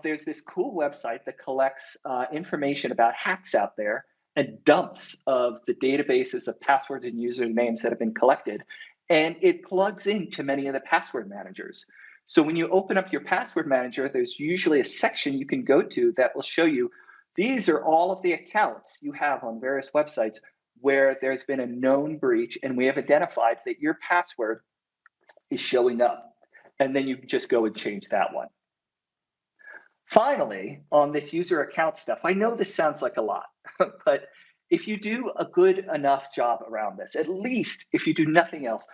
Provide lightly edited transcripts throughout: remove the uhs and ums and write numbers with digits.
there's this cool website that collects information about hacks out there and dumps of the databases of passwords and usernames that have been collected. And it plugs into many of the password managers. So when you open up your password manager, there's usually a section you can go to that will show you these are all of the accounts you have on various websites where there's been a known breach, and we have identified that your password is showing up. And then you can just go and change that one. Finally, on this user account stuff, I know this sounds like a lot, but if you do a good enough job around this, at least if you do nothing else,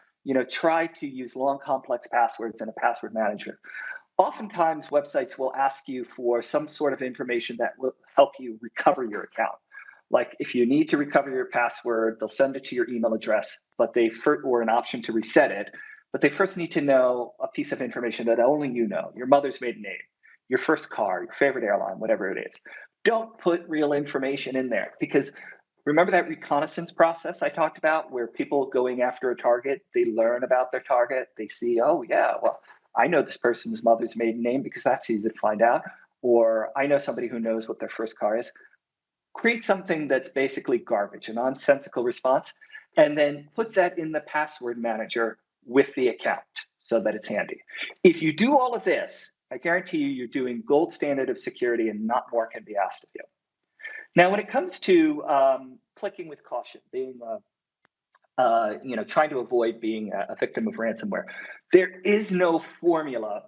try to use long, complex passwords in a password manager. Oftentimes, websites will ask you for some sort of information that will help you recover your account. Like if you need to recover your password, they'll send it to your email address, or an option to reset it. But they first need to know a piece of information that only you know, your mother's maiden name, your first car, your favorite airline, whatever it is. Don't put real information in there, because remember that reconnaissance process I talked about where people going after a target, they learn about their target, they see, oh yeah, well, I know this person's mother's maiden name because that's easy to find out, or I know somebody who knows what their first car is. Create something that's basically garbage, a nonsensical response, and then put that in the password manager with the account so that it's handy. If you do all of this, I guarantee you're doing gold standard of security and not more can be asked of you. Now, when it comes to clicking with caution, being trying to avoid being a victim of ransomware, there is no formula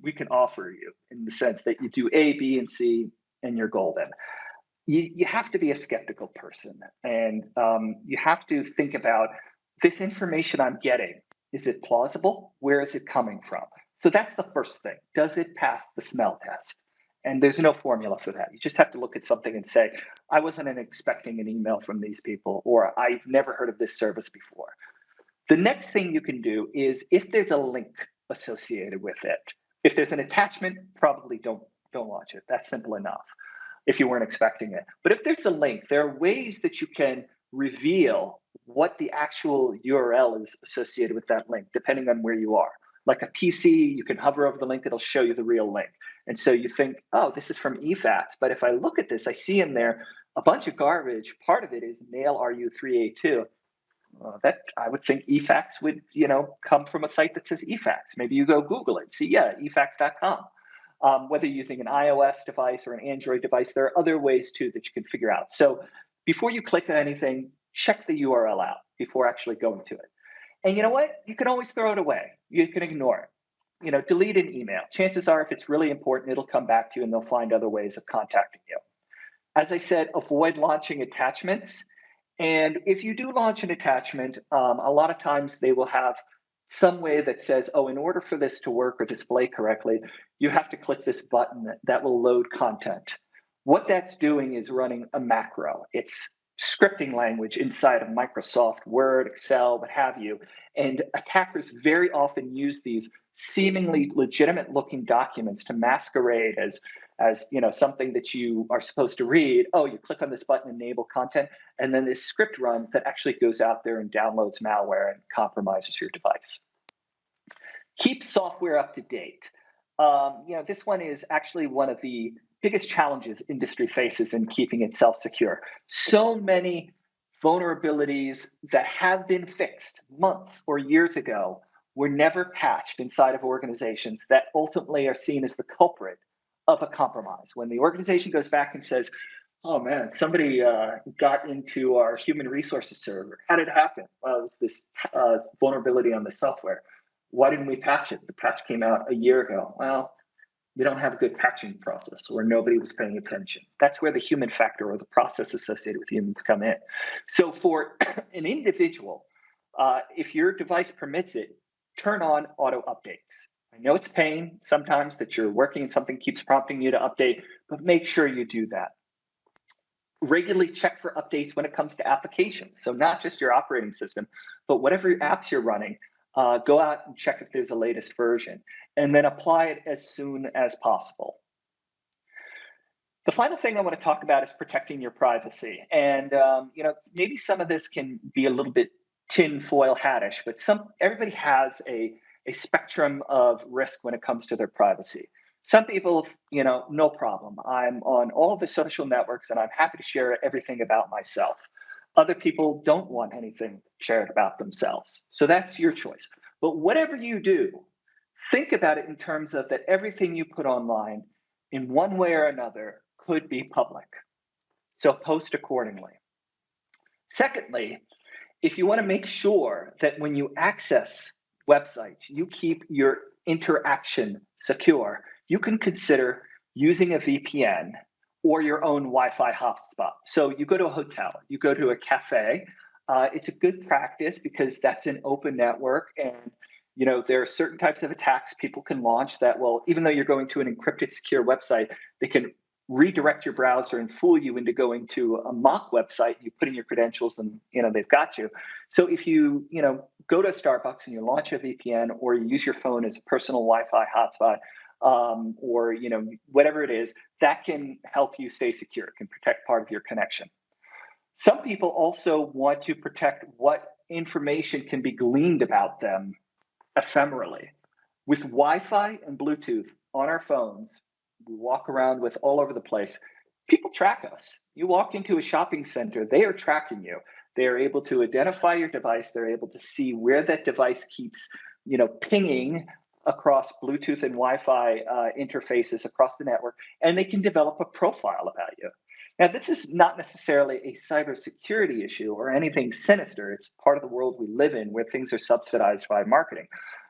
we can offer you in the sense that you do A, B, and C, and you're golden. You have to be a skeptical person, and you have to think about this information I'm getting. Is it plausible? Where is it coming from? So that's the first thing. Does it pass the smell test? And there's no formula for that. You just have to look at something and say, I wasn't expecting an email from these people, or I've never heard of this service before. The next thing you can do is if there's a link associated with it. If there's an attachment, probably don't launch it. That's simple enough if you weren't expecting it. But if there's a link, there are ways that you can reveal what the actual URL is associated with that link, depending on where you are. Like a PC, you can hover over the link, it'll show you the real link. And so you think, oh, this is from eFax. But if I look at this, I see in there a bunch of garbage. Part of it is mail RU382. That I would think eFax would, come from a site that says eFax. Maybe you go Google it, see, yeah, eFax.com. Whether you're using an iOS device or an Android device, there are other ways too that you can figure out. So before you click on anything, check the URL out before actually going to it. And you know what? You can always throw it away. You can ignore it. Delete an email. Chances are, if it's really important, it'll come back to you and they'll find other ways of contacting you. As I said, avoid launching attachments. And if you do launch an attachment, a lot of times they will have some way that says, oh, in order for this to work or display correctly, you have to click this button that will load content. What that's doing is running a macro. It's scripting language inside of Microsoft Word, Excel, what have you. And attackers very often use these seemingly legitimate looking documents to masquerade as something that you are supposed to read. Oh, you click on this button, enable content, and then this script runs that actually goes out there and downloads malware and compromises your device. Keep software up to date. This one is actually one of the biggest challenges industry faces in keeping itself secure. So many vulnerabilities that have been fixed months or years ago were never patched inside of organizations that ultimately are seen as the culprit of a compromise. When the organization goes back and says, oh man, somebody got into our human resources server. How did it happen? Well, it was this vulnerability on the software. Why didn't we patch it? The patch came out a year ago. Well, we don't have a good patching process, or nobody was paying attention. That's where the human factor or the process associated with humans come in. So for an individual, if your device permits it, turn on auto updates. I know it's a pain sometimes that you're working and something keeps prompting you to update, but make sure you do that. Regularly check for updates when it comes to applications. So not just your operating system, but whatever apps you're running, go out and check if there's a latest version, and then apply it as soon as possible. The final thing I want to talk about is protecting your privacy. And maybe some of this can be a little bit tinfoil hattish, but everybody has a spectrum of risk when it comes to their privacy. Some people, no problem. I'm on all the social networks and I'm happy to share everything about myself. Other people don't want anything shared about themselves. So that's your choice. But whatever you do, think about it in terms of that everything you put online in one way or another could be public. So post accordingly. Secondly, if you want to make sure that when you access websites, you keep your interaction secure, you can consider using a VPN or your own Wi-Fi hotspot. So you go to a hotel, you go to a cafe. It's a good practice because that's an open network, and there are certain types of attacks people can launch that will, even though you're going to an encrypted, secure website, they can redirect your browser and fool you into going to a mock website. You put in your credentials, and they've got you. So if you go to Starbucks and you launch a VPN, or you use your phone as a personal Wi-Fi hotspot, or whatever it is, that can help you stay secure. It can protect part of your connection. Some people also want to protect what information can be gleaned about them ephemerally. With Wi-Fi and Bluetooth on our phones, we walk around with all over the place. People track us. You walk into a shopping center, they are tracking you. They are able to identify your device. They're able to see where that device keeps, pinging across Bluetooth and Wi-Fi interfaces across the network, and they can develop a profile about you. Now, this is not necessarily a cybersecurity issue or anything sinister. It's part of the world we live in where things are subsidized by marketing.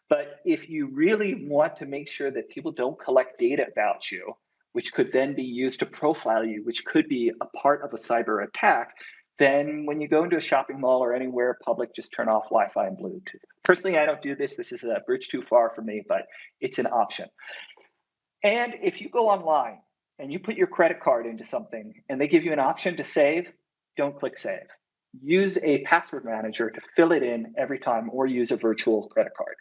But if you really want to make sure that people don't collect data about you, which could then be used to profile you, which could be a part of a cyber attack, then when you go into a shopping mall or anywhere public, just turn off Wi-Fi and Bluetooth. Personally, I don't do this. This is a bridge too far for me, but it's an option. And if you go online and you put your credit card into something and they give you an option to save, don't click save. Use a password manager to fill it in every time, or use a virtual credit card.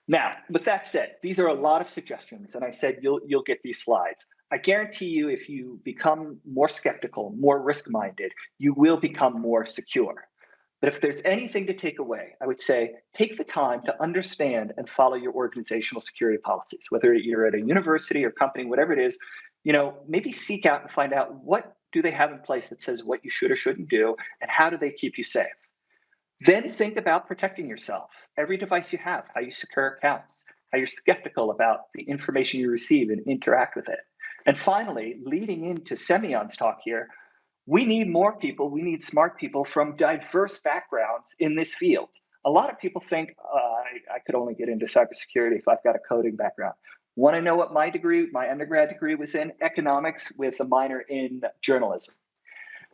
Now, with that said, these are a lot of suggestions, and I said you'll get these slides. I guarantee you, if you become more skeptical, more risk-minded, you will become more secure. But if there's anything to take away, I would say take the time to understand and follow your organizational security policies, whether you're at a university or company, whatever it is. Maybe seek out and find out what do they have in place that says what you should or shouldn't do, and how do they keep you safe. Then think about protecting yourself. Every device you have, how you secure accounts, how you're skeptical about the information you receive and interact with it. And finally, leading into Semyon's talk here, we need more people, we need smart people from diverse backgrounds in this field. A lot of people think, I could only get into cybersecurity if I've got a coding background. Want to know what my undergrad degree was in? Economics, with a minor in journalism.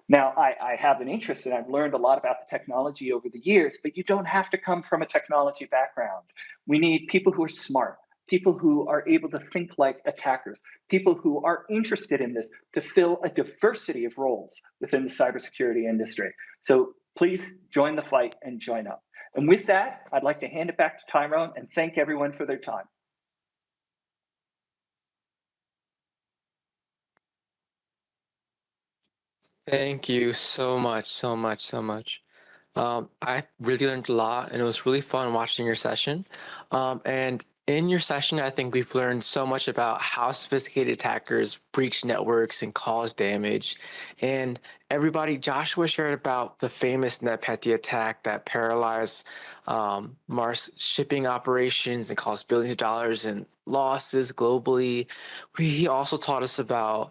Now, I have an interest and I've learned a lot about the technology over the years, but you don't have to come from a technology background. We need people who are smart, people who are able to think like attackers, people who are interested in this to fill a diversity of roles within the cybersecurity industry. So please join the fight and join up. And with that, I'd like to hand it back to Tyrone and thank everyone for their time. Thank you so much, so much, so much. I really learned a lot, and it was really fun watching your session. And in your session, I think we've learned so much about how sophisticated attackers breach networks and cause damage. And everybody, Joshua shared about the famous NetPetya attack that paralyzed Mars shipping operations and caused billions of dollars in losses globally. He also taught us about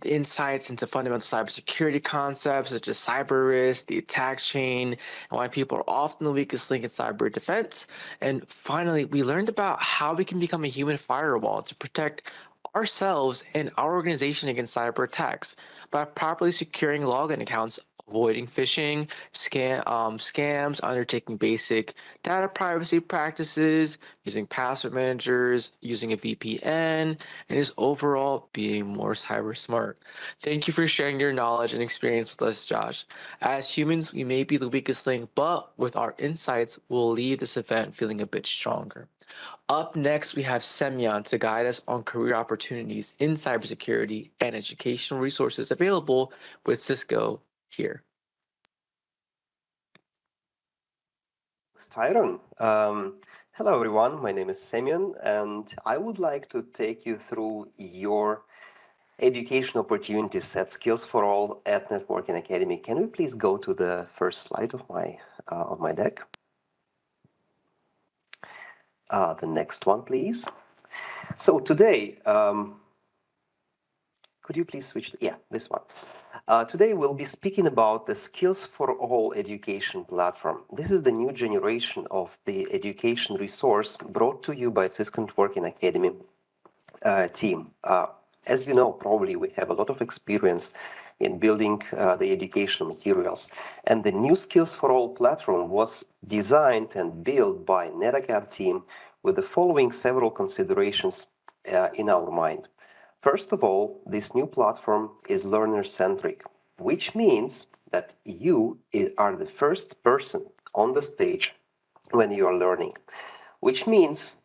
insights into fundamental cybersecurity concepts such as cyber risk, the attack chain, and why people are often the weakest link in cyber defense. And finally, we learned about how we can become a human firewall to protect ourselves and our organization against cyber attacks by properly securing login accounts, avoiding phishing, scams, undertaking basic data privacy practices, using password managers, using a VPN, and just overall being more cyber smart. Thank you for sharing your knowledge and experience with us, Josh. As humans, we may be the weakest link, but with our insights, we'll leave this event feeling a bit stronger. Up next, we have Semyon to guide us on career opportunities in cybersecurity and educational resources available with Cisco here. Tyrone. Hello everyone, my name is Semyon and I would like to take you through your education opportunities at Skills for All at Networking Academy. Can we please go to the first slide of my deck? The next one, please. So today, could you please switch to, yeah, this one. Today we'll be speaking about the Skills for All education platform. This is the new generation of the education resource brought to you by Cisco Networking Academy team. As you know, probably we have a lot of experience in building the educational materials. And the new Skills for All platform was designed and built by NetAcad team with the following several considerations in our mind. First of all, this new platform is learner-centric, which means that you are the first person on the stage when you are learning, which means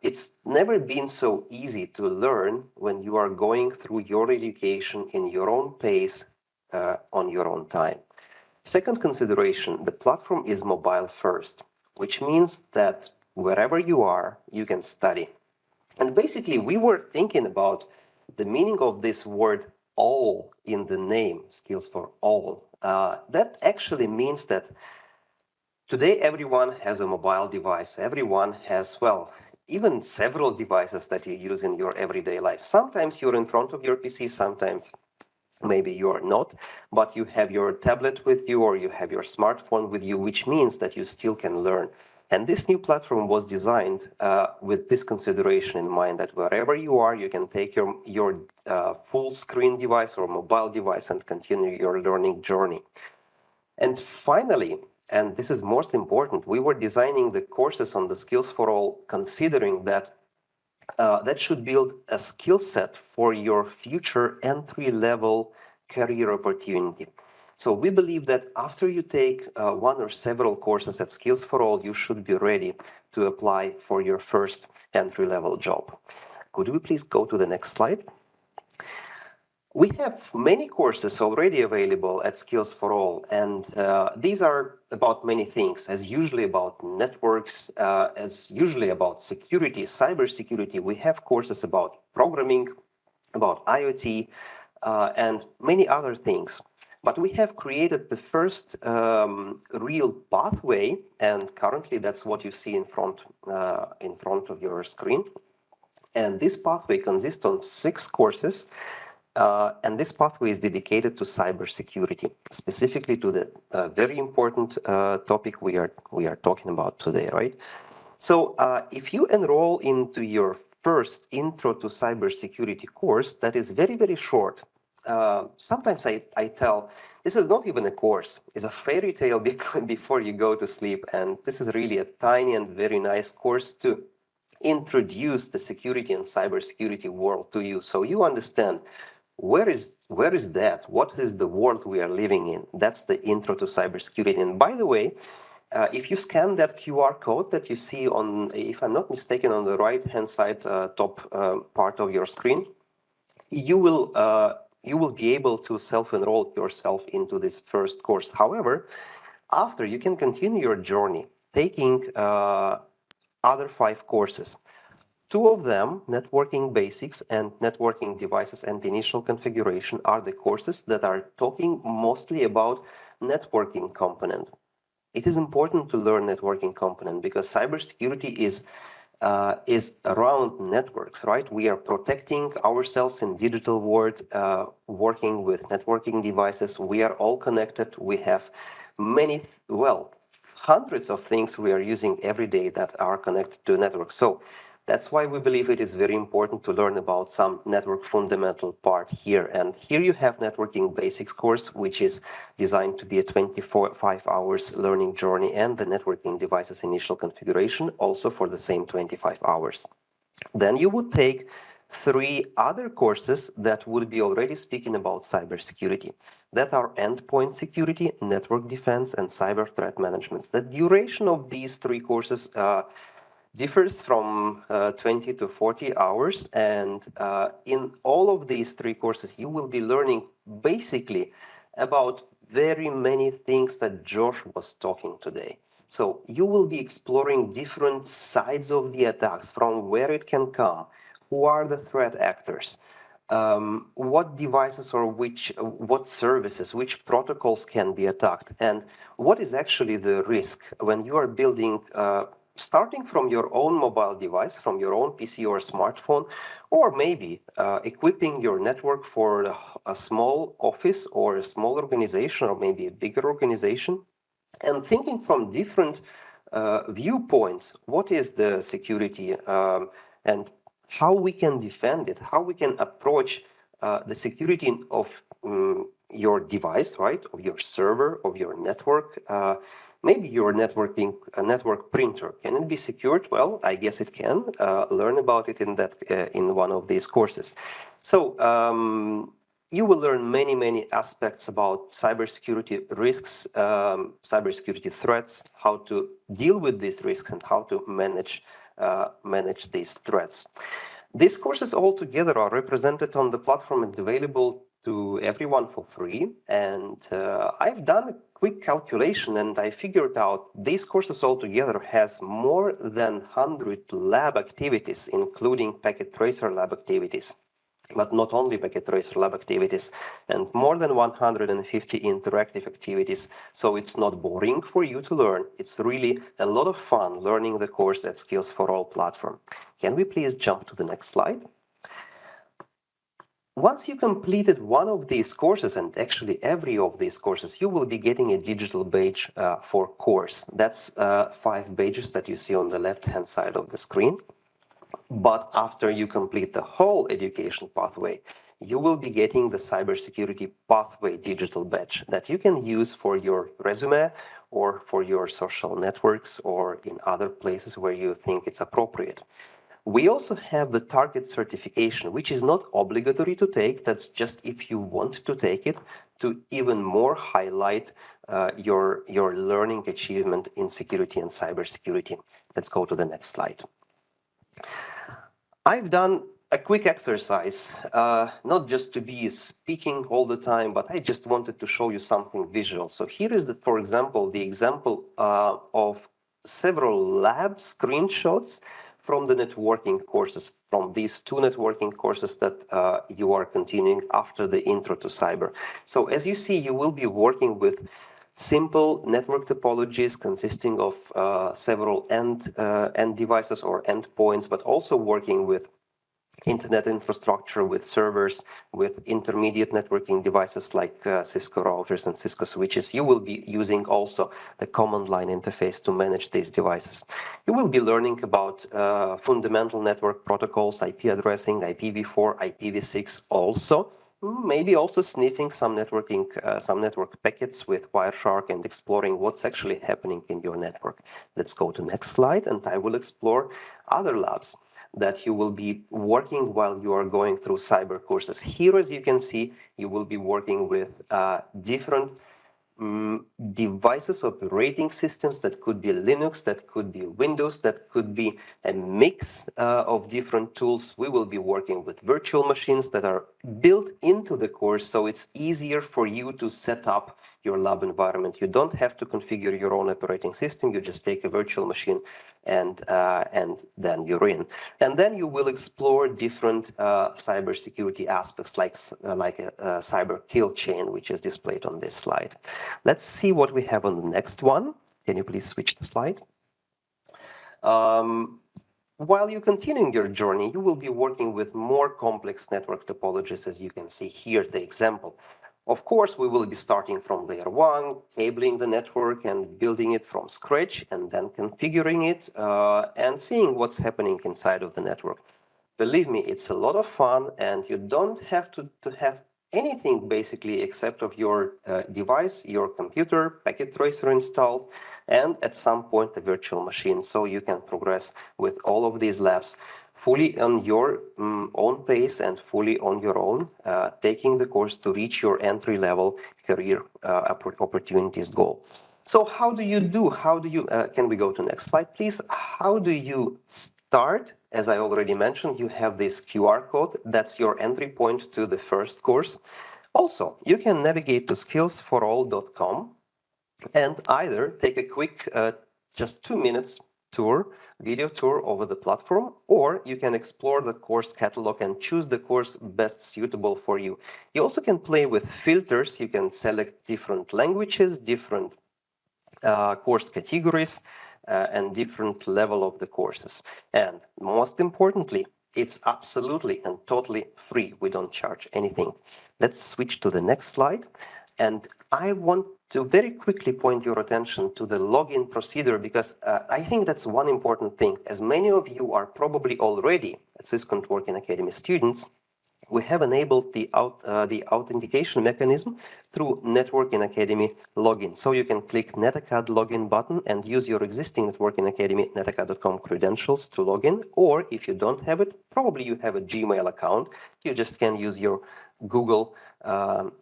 it's never been so easy to learn when you are going through your education in your own pace, on your own time. Second consideration, the platform is mobile first, which means that wherever you are, you can study. And basically, we were thinking about the meaning of this word all in the name, Skills for All. That actually means that today everyone has a mobile device. Everyone has, well, even several devices that you use in your everyday life. Sometimes you're in front of your PC, sometimes maybe you're not, but you have your tablet with you or you have your smartphone with you, which means that you still can learn. And this new platform was designed with this consideration in mind, that wherever you are, you can take your full screen device or mobile device and continue your learning journey. And finally, and this is most important, we were designing the courses on the Skills for All, considering that that should build a skill set for your future entry-level career opportunity. So we believe that after you take one or several courses at Skills for All, you should be ready to apply for your first entry-level job. Could we please go to the next slide? We have many courses already available at Skills for All, and these are about many things, as usually about networks, as usually about security, cybersecurity. We have courses about programming, about IoT, and many other things. But we have created the first real pathway, and currently that's what you see in front of your screen. And this pathway consists of 6 courses. And this pathway is dedicated to cybersecurity, specifically to the very important topic we are talking about today, right? So if you enroll into your first Intro to Cybersecurity course, that is very, very short. Sometimes I tell, this is not even a course, it's a fairy tale before you go to sleep. And this is really a tiny and very nice course to introduce the security and cybersecurity world to you, so you understand where is that? What is the world we are living in? That's the intro to cybersecurity. And by the way, if you scan that QR code that you see on, if I'm not mistaken, on the right-hand side top part of your screen, you will be able to self-enroll yourself into this first course. However, after, you can continue your journey taking other 5 courses. 2 of them, Networking Basics and Networking Devices and Initial Configuration, are the courses that are talking mostly about networking component. It is important to learn networking component because cybersecurity is around networks, right? We are protecting ourselves in digital world, working with networking devices. We are all connected. We have many, well, hundreds of things we are using every day that are connected to a network. So that's why we believe it is very important to learn about some network fundamental part here. And here you have Networking Basics course, which is designed to be a 25 hours learning journey, and the Networking Devices Initial Configuration also for the same 25 hours. Then you would take 3 other courses that would be already speaking about cybersecurity. That are endpoint security, network defense, and cyber threat management. The duration of these 3 courses differs from 20 to 40 hours. And in all of these 3 courses, you will be learning basically about very many things that Josh was talking today. So you will be exploring different sides of the attacks, from where it can come, who are the threat actors, what devices or what services, which protocols can be attacked, and what is actually the risk when you are building, starting from your own mobile device, from your own PC or smartphone, or maybe equipping your network for a small office or a small organization, or maybe a bigger organization, and thinking from different viewpoints, what is the security, and how we can defend it, how we can approach the security of your device, right, of your server, of your network. Maybe your network printer, can it be secured? Well, I guess it can. Learn about it in one of these courses. So you will learn many aspects about cybersecurity risks, cybersecurity threats, how to deal with these risks, and how to manage these threats. These courses all together are represented on the platform and available to everyone for free. And I've done a quick calculation, and I figured out these courses all together has more than 100 lab activities, including packet tracer lab activities. But not only packet tracer lab activities, and more than 150 interactive activities. So it's not boring for you to learn. It's really a lot of fun learning the course at Skills for All platform. Can we please jump to the next slide? Once you completed one of these courses, and actually every of these courses, you will be getting a digital badge for course. That's 5 badges that you see on the left-hand side of the screen. But after you complete the whole education pathway, you will be getting the cybersecurity pathway digital badge that you can use for your resume or for your social networks or in other places where you think it's appropriate. We also have the target certification, which is not obligatory to take. That's just if you want to take it, to even more highlight your learning achievement in security and cybersecurity. Let's go to the next slide. I've done a quick exercise, not just to be speaking all the time, but I just wanted to show you something visual. So here is, for example, the example of several lab screenshots from the networking courses, from these 2 networking courses that you are continuing after the intro to cyber. So as you see, you will be working with simple network topologies consisting of several end devices or endpoints, but also working with internet infrastructure, with servers, with intermediate networking devices like Cisco routers and Cisco switches. You will be using also the command line interface to manage these devices. You will be learning about fundamental network protocols, IP addressing, IPv4, IPv6 also. Maybe also sniffing some network packets with Wireshark and exploring what's actually happening in your network. Let's go to next slide, and I will explore other labs that you will be working while you are going through cyber courses. Here, as you can see, you will be working with different devices, operating systems that could be Linux, that could be Windows, that could be a mix of different tools. We will be working with virtual machines that are built into the course, so it's easier for you to set up your lab environment. You don't have to configure your own operating system. You just take a virtual machine and then you're in. And then you will explore different cybersecurity aspects, like a cyber kill chain, which is displayed on this slide. Let's see what we have on the next one. Can you please switch the slide? While you're continuing your journey, you will be working with more complex network topologies, as you can see here, the example. Of course, we will be starting from layer 1, cabling the network and building it from scratch, and then configuring it and seeing what's happening inside of the network. Believe me, it's a lot of fun, and you don't have to have anything basically except of your device, your computer, packet tracer installed, and at some point a virtual machine, so you can progress with all of these labs fully on your own pace and fully on your own, taking the course to reach your entry-level career opportunities goal. So how do you do? How do you, can we go to next slide, please? How do you start? As I already mentioned, you have this QR code. That's your entry point to the first course. Also, you can navigate to skillsforall.com and either take a quick just 2 minutes video tour over the platform, or you can explore the course catalog and choose the course best suitable for you. You also can play with filters. You can select different languages, different course categories, and different level of the courses. And most importantly, it's absolutely and totally free. We don't charge anything. Let's switch to the next slide. And I want to very quickly point your attention to the login procedure, because I think that's one important thing. As many of you are probably already at Cisco Networking Academy students, we have enabled the authentication mechanism through Networking Academy login. So you can click NetAcad login button and use your existing Networking Academy netacad.com credentials to log in. Or if you don't have it, probably you have a Gmail account. You just can use your Google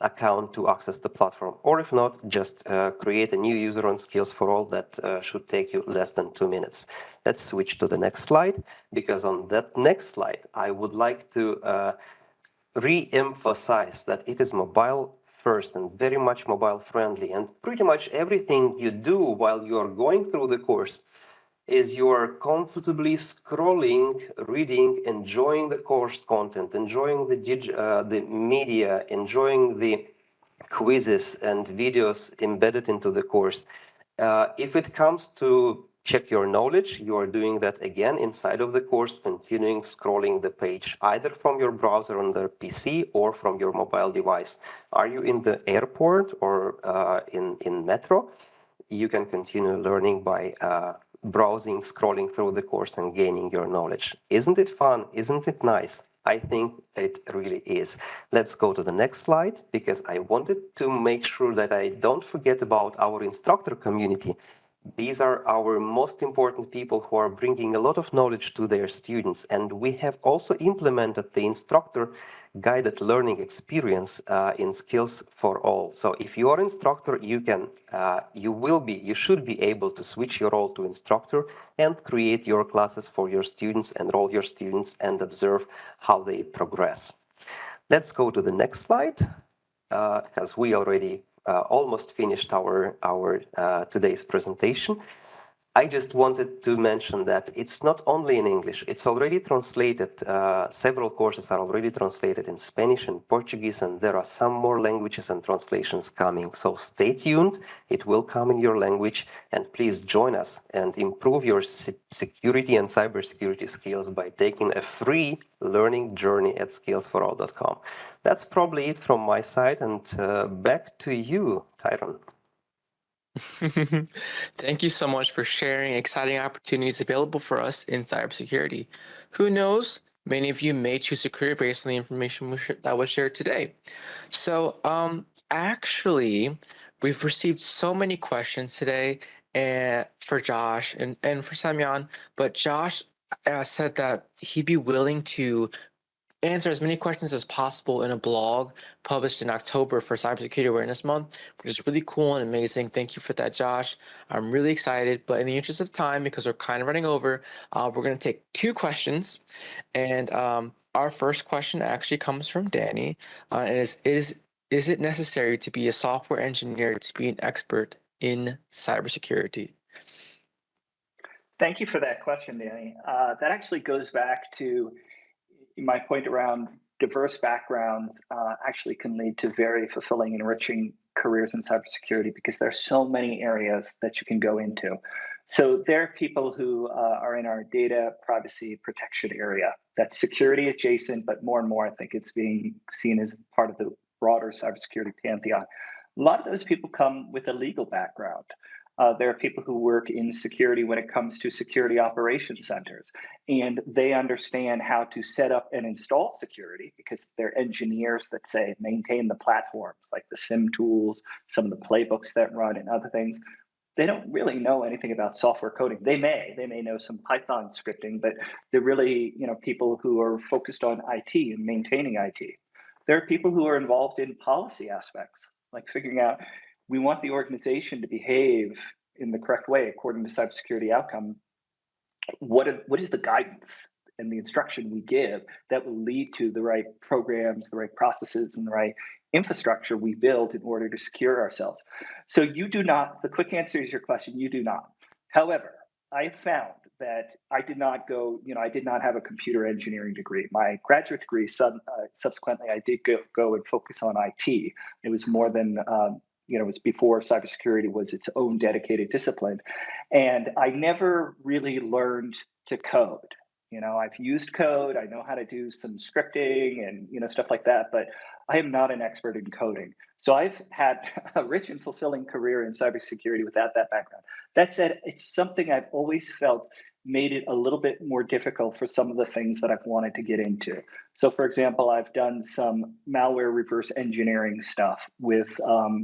account to access the platform. Or if not, just create a new user on Skills for All that should take you less than 2 minutes. Let's switch to the next slide, because on that next slide, I would like to re-emphasize that it is mobile first and very much mobile friendly, and pretty much everything you do while you're going through the course is you're comfortably scrolling, reading, enjoying the course content, enjoying the media, enjoying the quizzes and videos embedded into the course. If it comes to check your knowledge, you are doing that again inside of the course, continuing scrolling the page, either from your browser on the PC or from your mobile device. Are you in the airport or in metro? You can continue learning by browsing, scrolling through the course and gaining your knowledge. Isn't it fun? Isn't it nice? I think it really is. Let's go to the next slide, because I wanted to make sure that I don't forget about our instructor community. These are our most important people who are bringing a lot of knowledge to their students. And we have also implemented the instructor guided learning experience in Skills for All. So if you are an instructor, you should be able to switch your role to instructor and create your classes for your students, enroll your students, and observe how they progress. Let's go to the next slide, because we already almost finished our today's presentation. I just wanted to mention that it's not only in English, it's already translated. Several courses are already translated in Spanish and Portuguese, and there are some more languages and translations coming. So stay tuned, it will come in your language, and please join us and improve your security and cybersecurity skills by taking a free learning journey at skillsforall.com. That's probably it from my side, and back to you, Tyron. Thank you so much for sharing exciting opportunities available for us in cybersecurity. Who knows? Many of you may choose a career based on the information that was shared today. So, actually, we've received so many questions today for Josh and for Semyon, but Josh said that he'd be willing to answer as many questions as possible in a blog published in October for Cybersecurity Awareness Month, which is really cool and amazing. Thank you for that, Josh. I'm really excited, but in the interest of time, because we're kind of running over, we're going to take 2 questions. And our first question actually comes from Danny, and is it necessary to be a software engineer to be an expert in cybersecurity? Thank you for that question, Danny. That actually goes back to my point around diverse backgrounds actually can lead to very fulfilling, enriching careers in cybersecurity, because there are so many areas that you can go into. So there are people who are in our data privacy protection area. That's security adjacent, but more and more, I think it's being seen as part of the broader cybersecurity pantheon. A lot of those people come with a legal background. There are people who work in security when it comes to security operations centers, and they understand how to set up and install security because they're engineers that say maintain the platforms like the SIM tools, some of the playbooks that run, and other things. They don't really know anything about software coding. They may know some Python scripting, but they're really, people who are focused on IT and maintaining IT. There are people who are involved in policy aspects, like figuring out we want the organization to behave in the correct way according to cybersecurity outcome. What is the guidance and the instruction we give that will lead to the right programs, the right processes, and the right infrastructure we build in order to secure ourselves? So you do not, the quick answer is your question, you do not. However, I found that I did not I did not have a computer engineering degree. My graduate degree, subsequently, I did go and focus on IT. It was more than, it was before cybersecurity was its own dedicated discipline. And I never really learned to code. I've used code, I know how to do some scripting and, stuff like that, but I am not an expert in coding. So I've had a rich and fulfilling career in cybersecurity without that background. That said, it's something I've always felt made it a little bit more difficult for some of the things that I've wanted to get into. So, for example, I've done some malware reverse engineering stuff with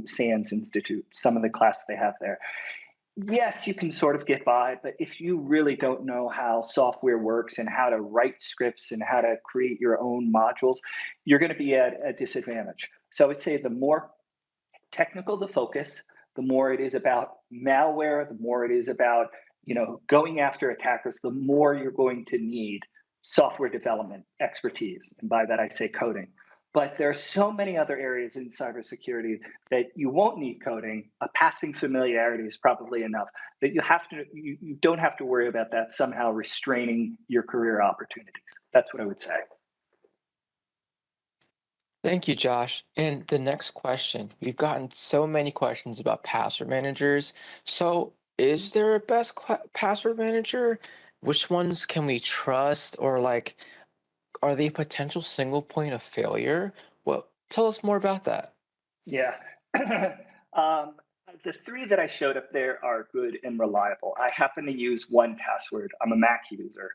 SANS Institute, some of the classes they have there. Yes, you can sort of get by, but if you really don't know how software works and how to write scripts and how to create your own modules, you're going to be at a disadvantage. So I would say the more technical the focus, the more it is about malware, the more it is about, going after attackers, the more you're going to need software development expertise. And by that, I say coding. But there are so many other areas in cybersecurity that you won't need coding. A passing familiarity is probably enough. That you don't have to worry about that somehow restraining your career opportunities. That's what I would say. Thank you, Josh. And the next question, we've gotten so many questions about password managers. So, is there a best password manager? Which ones can we trust? Or like, are they a potential single point of failure? Well, tell us more about that. Yeah. um, the three that I showed up there are good and reliable. I happen to use 1Password. I'm a Mac user,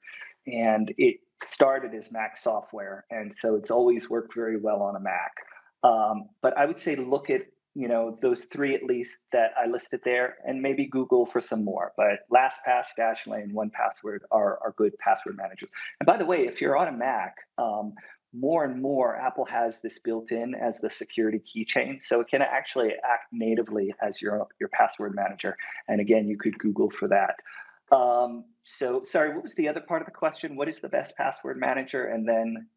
and it started as Mac software, and so it's always worked very well on a Mac. But I would say look at those three at least that I listed there, and maybe Google for some more. But LastPass, Dashlane, 1Password are good password managers. And by the way, if you're on a Mac, more and more Apple has this built in as the security keychain, so it can actually act natively as your password manager. And again, you could Google for that. So sorry, what was the other part of the question? What is the best password manager? And then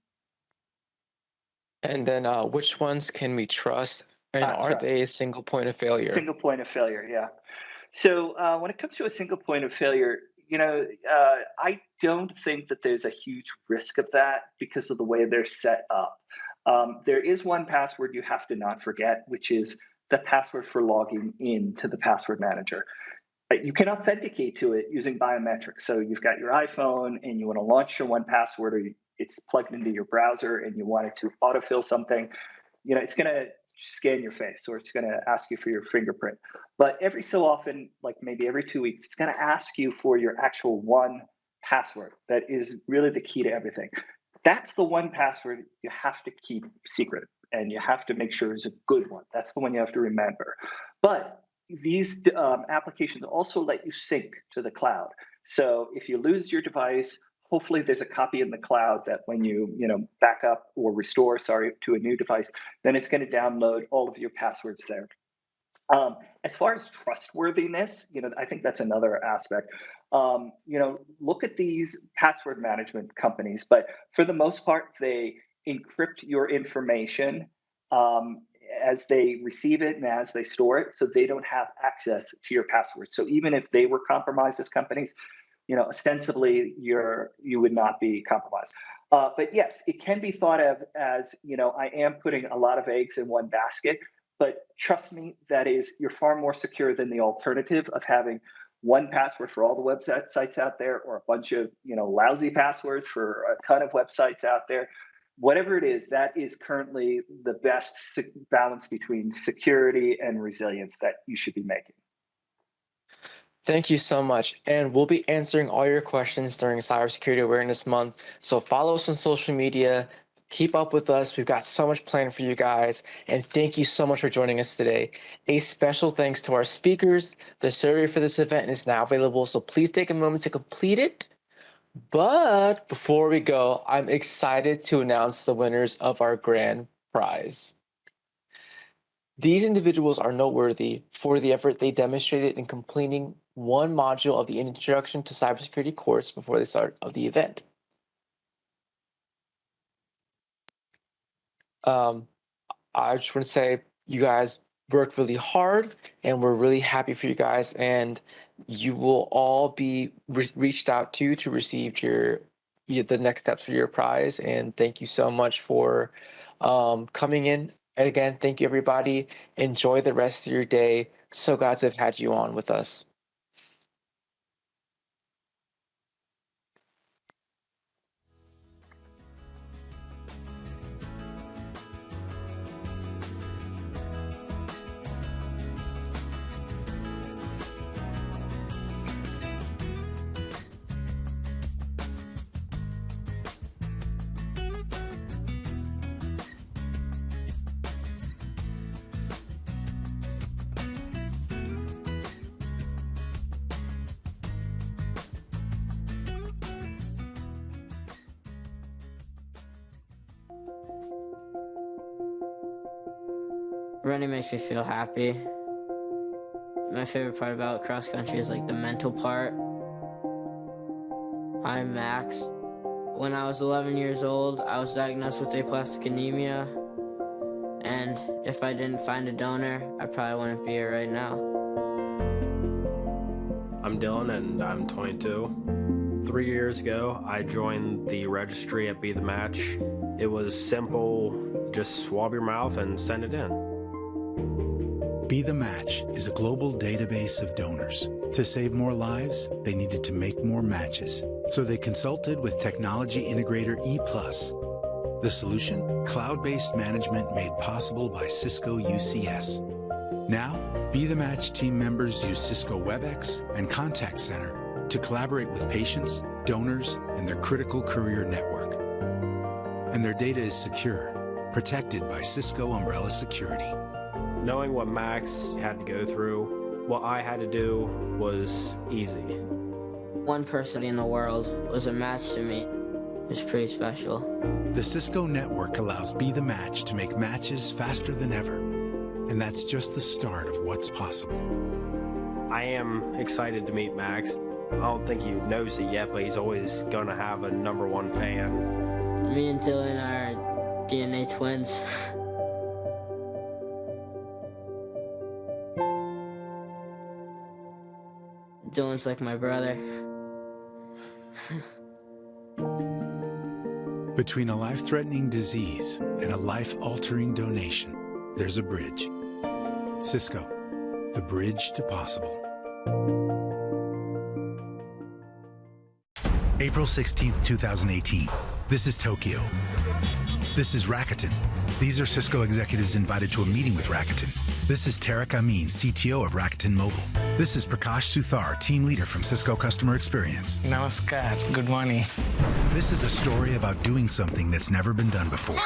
which ones can we trust? And are Trust. they a single point of failure? Single point of failure, yeah. So when it comes to a single point of failure, I don't think that there's a huge risk of that because of the way they're set up. There is 1Password you have to not forget, which is the password for logging in to the password manager. You can authenticate to it using biometrics. So you've got your iPhone and you want to launch your 1Password, or it's plugged into your browser and you want it to autofill something. It's going to scan your face, or it's going to ask you for your fingerprint. But every so often, like maybe every 2 weeks, it's going to ask you for your actual 1Password. That is really the key to everything. That's the 1Password you have to keep secret, and you have to make sure it's a good one. That's the one you have to remember. But these applications also let you sync to the cloud. So if you lose your device, hopefully there's a copy in the cloud that when you back up or restore, to a new device, then it's going to download all of your passwords there. As far as trustworthiness, I think that's another aspect. Look at these password management companies, but for the most part, they encrypt your information as they receive it and as they store it, so they don't have access to your password. So even if they were compromised as companies, ostensibly you would not be compromised. But yes, it can be thought of as, I am putting a lot of eggs in one basket, but trust me, you're far more secure than the alternative of having 1Password for all the websites out there, or a bunch of, lousy passwords for a ton of websites out there. Whatever it is, that is currently the best balance between security and resilience that you should be making. Thank you so much. And we'll be answering all your questions during Cybersecurity Awareness Month. So follow us on social media. Keep up with us. We've got so much planned for you guys. And thank you so much for joining us today. A special thanks to our speakers. The survey for this event is now available, so please take a moment to complete it. But before we go, I'm excited to announce the winners of our grand prize. These individuals are noteworthy for the effort they demonstrated in completing one module of the Introduction to Cybersecurity course before the start of the event. I just want to say you guys worked really hard, and we're really happy for you guys. And you will all be reached out to receive the next steps for your prize. And thank you so much for coming in. Again, thank you, everybody. Enjoy the rest of your day. So glad to have had you on with us. Running makes me feel happy. My favorite part about cross country is like the mental part. I'm Max. When I was 11 years old, I was diagnosed with aplastic anemia. And if I didn't find a donor, I probably wouldn't be here right now. I'm Dylan and I'm 22. 3 years ago, I joined the registry at Be The Match. It was simple, just swab your mouth and send it in. Be The Match is a global database of donors. To save more lives, they needed to make more matches. So they consulted with technology integrator E+. The solution? Cloud-based management made possible by Cisco UCS. Now, Be The Match team members use Cisco WebEx and Contact Center to collaborate with patients, donors, and their critical courier network. And their data is secure, protected by Cisco Umbrella Security. Knowing what Max had to go through, what I had to do was easy. One person in the world was a match to me. It was pretty special. The Cisco network allows Be The Match to make matches faster than ever. And that's just the start of what's possible. I am excited to meet Max. I don't think he knows it yet, but he's always going to have a #1 fan. Me and Dylan are DNA twins. Dylan's like my brother. Between a life-threatening disease and a life-altering donation, there's a bridge. Cisco, the bridge to possible. April 16th, 2018. This is Tokyo. This is Rakuten. These are Cisco executives invited to a meeting with Rakuten. This is Tarek Amin, CTO of Rakuten Mobile. This is Prakash Suthar, team leader from Cisco Customer Experience. Namaskar. Good morning. This is a story about doing something that's never been done before.